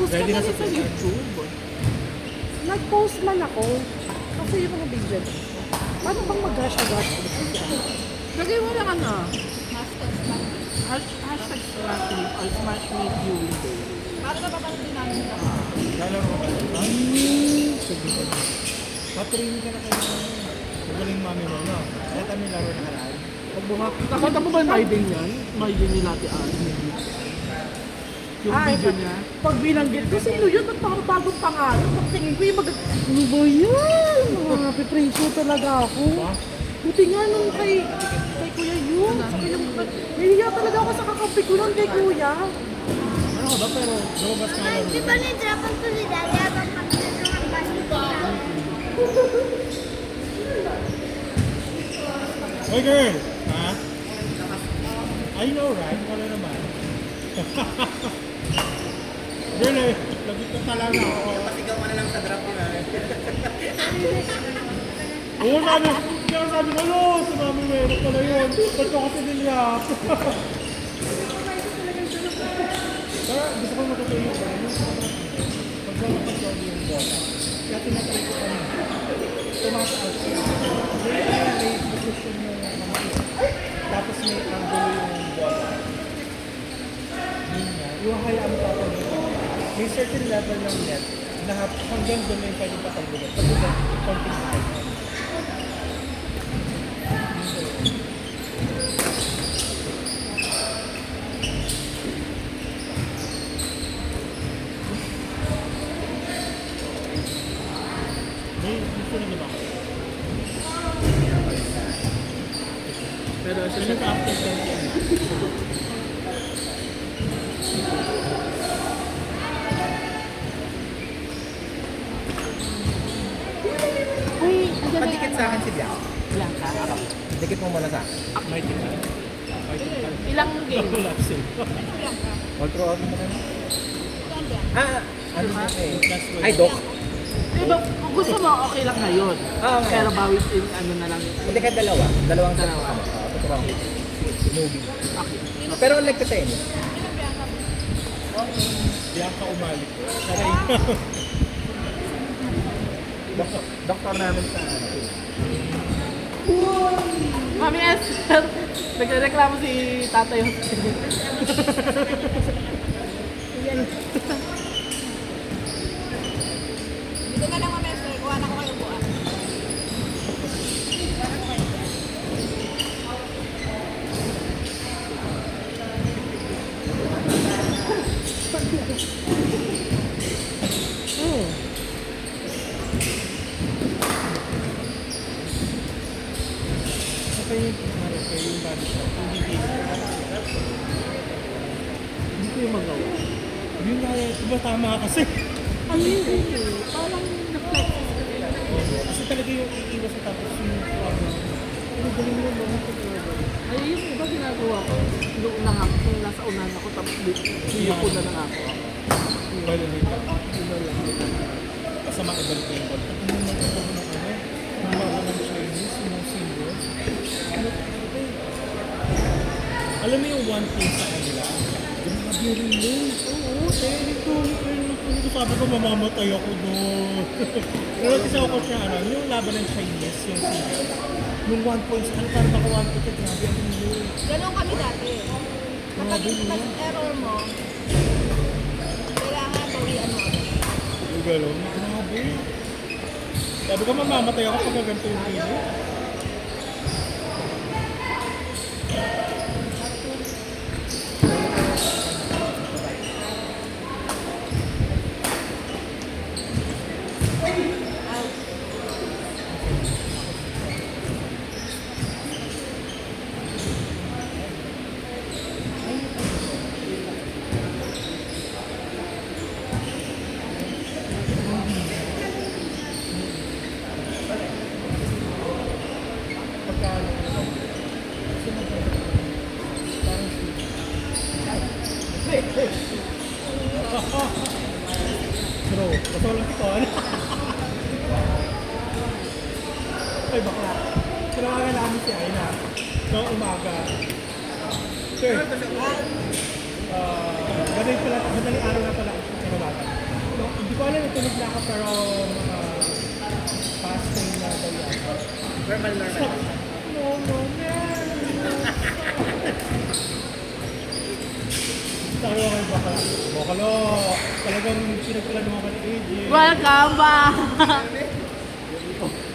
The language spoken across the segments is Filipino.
Nag-post ka Ready na na rin sa sa TikTok. YouTube. Nag-post man ako. Kasi yung mga video. Paano bang mag-gash-gash? Lagay mo lang ano. Hashtag Smash Meet or Smash Meet Viewing Day. Para napapanood din namin ito. Lalaro ka ba? Sige ka na. Patraining ka na kayo. Magaling mami mo, no? Kaya kami laro na haraan. Pag nakita mo ba yung my day niyan? My day ni Lati Ann. Yung video niya. Pag binanggit ko, sino yun? At parang bagong pangalan. Pagtingin ko yung ano ba yan? Mga pipreso talaga ako. Buti nga nung kay Kuya yun. Nahiya talaga ako sa kakampi ko nun kay Kuya. Ano ka ba? Pero lumabas ka laro. Di ba ni-drapan ko si Dali habang kami ng basketball? Hoy girl! Ha? I know, right? Wala naman. Girl eh, labit ka talaga ako. Pasigaw ka na lang sa drop nila. Oo, sabi ko, no, sumami mo, ano pala yun? Ba't ko kasi niliyap? Kaya gusto ko matutuyo ko. Paglalapag ko yung bola. Kaya tinatry ko kami. Tumataas siya. May position yung kamay. Tapos may angulo yung bola. Yun nga. Yung hayaan mo pa may certain level ng net na hanggang doon na yung pwede patanggulan. Pag doon, konting height. May gusto na diba? Pero siya Kasi ka after 10 Uy, Padikit sa akin si Bianca. Bianca. Dikit mo muna sa akin. may tingnan. Ilang game? Collapse. All through out mo kami. Ano na eh? That's why. Ay, Doc. Diba, kung gusto mo, okay lang ngayon. Oo, Pero bawit in ano na lang. Hindi ka dalawa. Dalawang set Dalawa. mo kami. Tuturuan ko. Movie. Okay. Pero like ka sa inyo. Bianca umalik. Saray. Doktor namin sa ano. Mami Esther, nagreklamo si Tatay Jose. Dito ka lang mamester, kuha na ko kayo buwan. Saka yung body shop. Hindi ko yung magawa. Yun nga yun. Diba tama kasi? Ano yun eh? Parang na-flex. Kasi talaga yung iiwas sa tapos yung ano galing mo ba? Ay, yung iba ginagawa ko. Noong lang ako, nung nasa unan ako, tapos video ko na lang ako. Balo na yun. Yun na lang. Kasama ibalik ko yung ball. Pag nung nagkakaroon ng ano, ng mga ng Chinese, yung mga singles, ano, alam mo yung one piece sa kanila? Grabe rin yun. Oo, training ko. Sabi ko, mamamatay ako doon. Pero kasi ako siya, ano, yung laban ng Chinese, yung singles, yung one point sa kanila, parang naka one point, grabe ang yun. Ganon kami dati. Kapag error mo, kailangan bawian mo. Yung gano'n, grabe. Sabi ko, mamamatay ako pag ganito yung video. Bro, basta walang tikon. Ay, bakla. Tinawagan namin si Aina. Noong umaga. Sir, madaling araw na pala. Kinabatan. No, hindi ko alam, tulog na ako pero mga past time na daw yan. Normal. No. Sabi ko kayo baka, Bokalo, talagang pinagplanuhan ka ni AJ. Welcome back!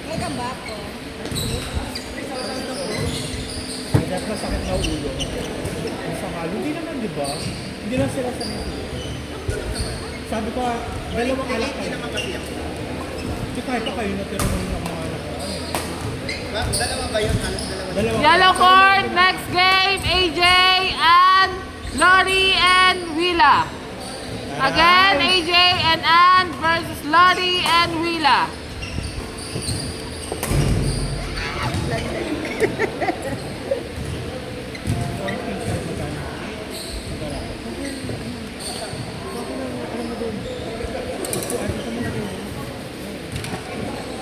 Welcome back po. Kaya masakit na ulo. Ang sakal. Hindi naman, di ba? Hindi lang sila sa nito. Sabi ko, dalawang alak kayo. Kasi kahit pa kayo natira mo yung mga anak ko. Dalawa ba yun? Halos dalawa. Dalawang Yellow cord, next game, AJ and Lori and Willa. Again, AJ and Ann versus Lori and Willa.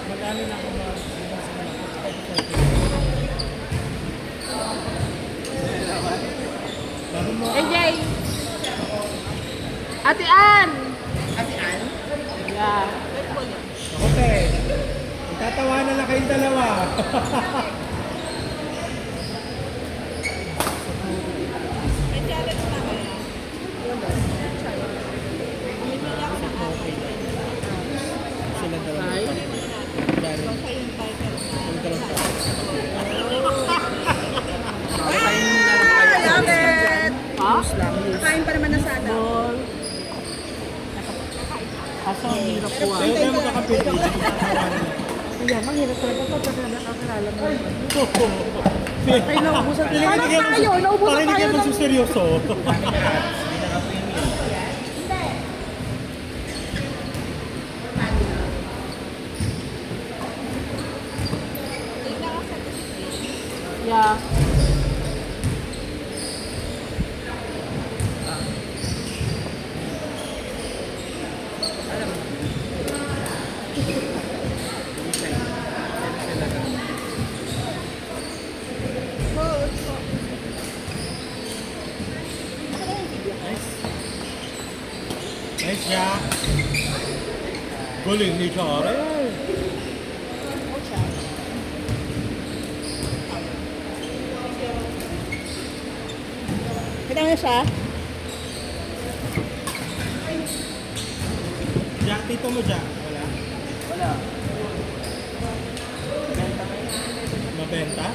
Magkano na ako AJ! Ate Ann! Ate Ann? Yeah. Ako te, magtatawanan na kayong dalawa. Sila dalawa. Love it! Ha? Kain pa naman na sana. Ball. Kaso ang hirap po ah. Kayo tayo magkakapit. Kaya mahirap talaga pag nakakilala mo. Ay, naubusan tayo. Naubusan Parang hindi tayo kayo ng... magsuseryoso. Yeah. Nice job. Galing ni Chara. Kita mo siya? Jack, tito mo Jack. Wala? Wala. Mabenta?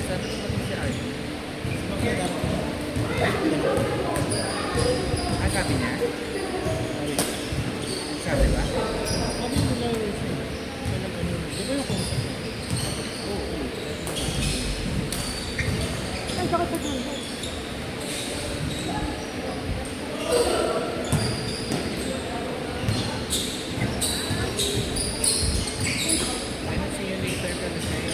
Sabi ko pati si Art. Ang sabi niya? Sabi ba? Sabi ko na yun siya. Di ba yung concept? Ay, bakit pa tayo? Ano see you later ka na sa'yo?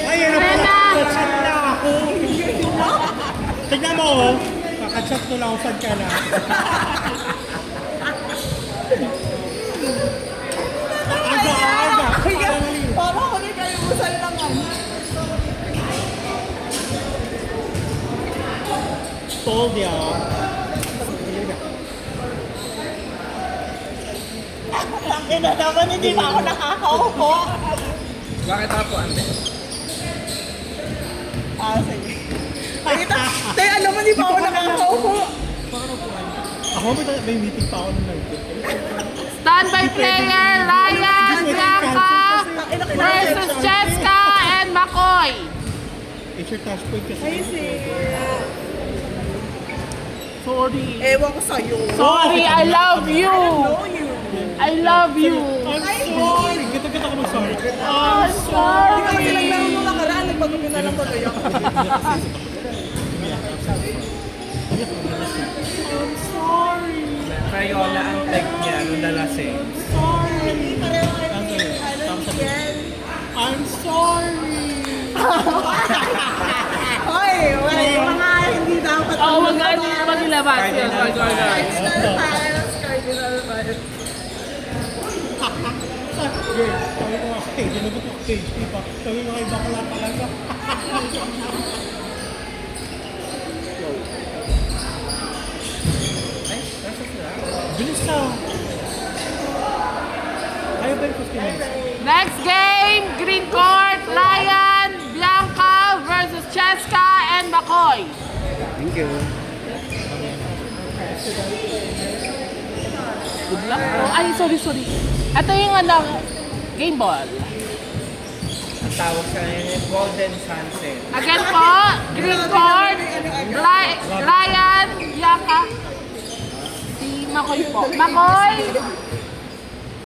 Ay, ano po? Rena! Kakachat na ako. Tignan mo, oh. Kakachat ko lang kung saan ka na. Aga. Parang ako na kayo musal naman. Told ya. Tangin na naman, hindi pa ako nakakaupo. Bakit ako, Ande? Sige. Ay, tayo, alam mo, hindi pa ako nakakaupo. Ako may meeting pa ako ng night. Standby player, Ryan, Bianca versus Cheska and McCoy. It's your touch point kasi. Ay, Sorry. ewan ko sa'yo. Sorry, I love you. Know you. I love you. I'm sorry. Gita-gita ko mag-sorry. I'm sorry. Ikaw silang lang nung nakaraan, nagpagpapin na lang tuloy ako. I'm sorry. Crayola ang tag niya nung nalasing. Hindi pareho kayo ni Miguel. I'm sorry. Hoy, wala yung mga hindi dapat. Oh, mag-ilabas yun. Cardinal Files, Cardinal Files. Yeah, sabi ko nga, dinagot ko stage pa. Sabi ko kay bakla talaga. Ay, nasa sila? Bilis na. Kaya ba yung 15 minutes? Next game, Green Court, Ryan, Bianca versus Cheska and Makoy. Thank you. Good luck po. Ay, sorry. Ito yung game ball. Ang tawag sa kanya Golden Sunset. Again po, Green Court, Ryan, Bianca, si Makoy po. Makoy,